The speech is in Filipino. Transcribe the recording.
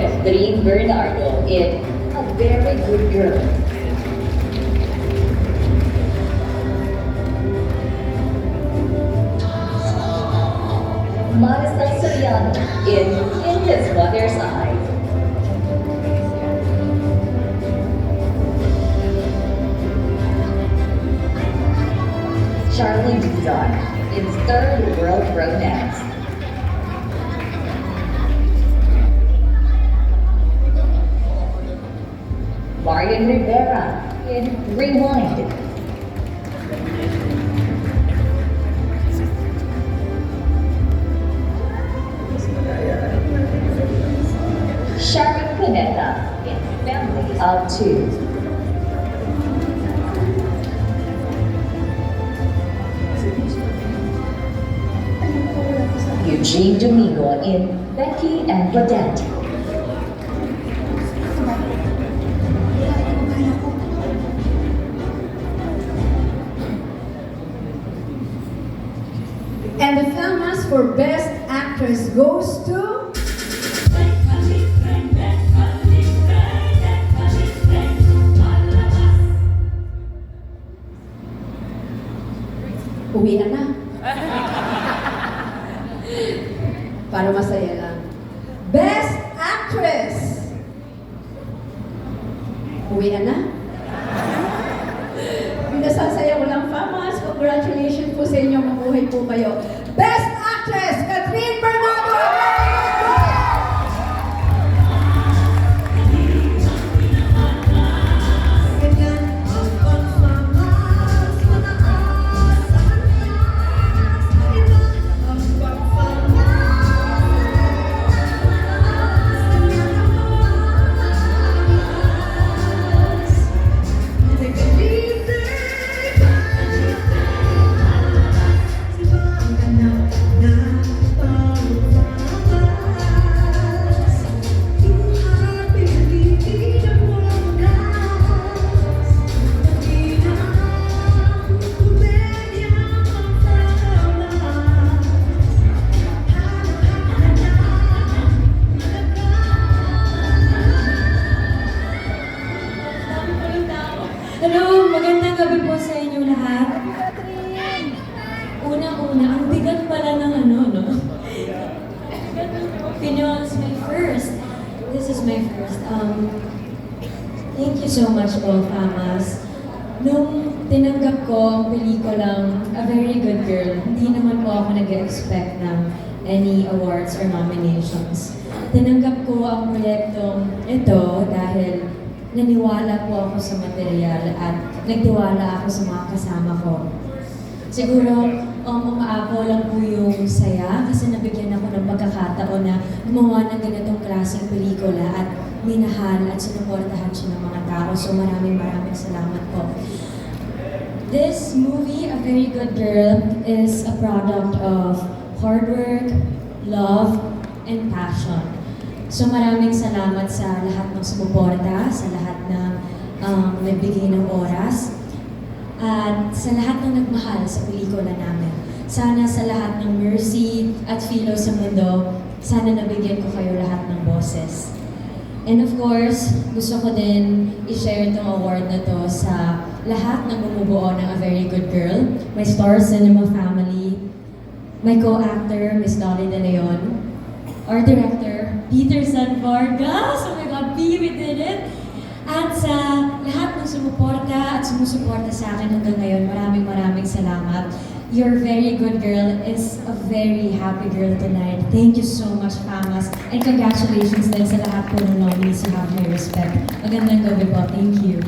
Catherine Bernardo in A Very Good Girl. Marisol Soriano in His Mother's Eyes. Charlie Dizon in Third World Romance. Marian Rivera in Rewind. Sharon Cuneta in Family of Two. Eugene Domingo in Becky and Ladette. And the FAMAS for Best Actress goes to... Uwian na. Para masaya lang. Best Actress! Uwian na. Pinasasaya ko lang, FAMAS. Congratulations po sa inyo. Mabuhay po kayo. Best Actress, Catherine Bernardo! Hello, magandang gabi po sa inyo lahat. Una-una, ang bigat pala ng no? Pinoy is my first. This is my first. Thank you so much po, FAMAS. Nung tinanggap ko ang pelikulang A Very Good Girl, hindi naman po ako nag-expect ng any awards or nominations. Tinanggap ko ang proyektong ito dahil naniwala po ako sa material at nagtiwala ako sa mga kasama ko. Siguro, umaapaw lang po yung saya kasi nabigyan ako ng pagkakataon na gumawa ng ganitong klaseng pelikula at minahal at sinuportahan siya ng mga tao. So maraming salamat po. This movie, A Very Good Girl, is a product of hard work, love, and passion. So maraming salamat sa lahat ng sumuporta, sa lahat ng nagbigay ng oras, at sa lahat ng nagmahal sa pelikula namin. Sana sa lahat ng mercy at philo sa mundo, sana nabigyan ko kayo lahat ng boses. And of course, gusto ko din i-share itong award na to sa lahat ng bumubuo ng A Very Good Girl, my Star Cinema family, my co-actor, Miss Dolly De Leon, our director, Peter San Vargas. Oh my God, B, we did it! At sa lahat ng sumuporta at sumusuporta sa akin hanggang ngayon, maraming salamat. Your Very Good Girl is a very happy girl tonight. Thank you so much, FAMAS. And congratulations din sa lahat po ng nominees who have my respect. Magandang gabi po. Thank you.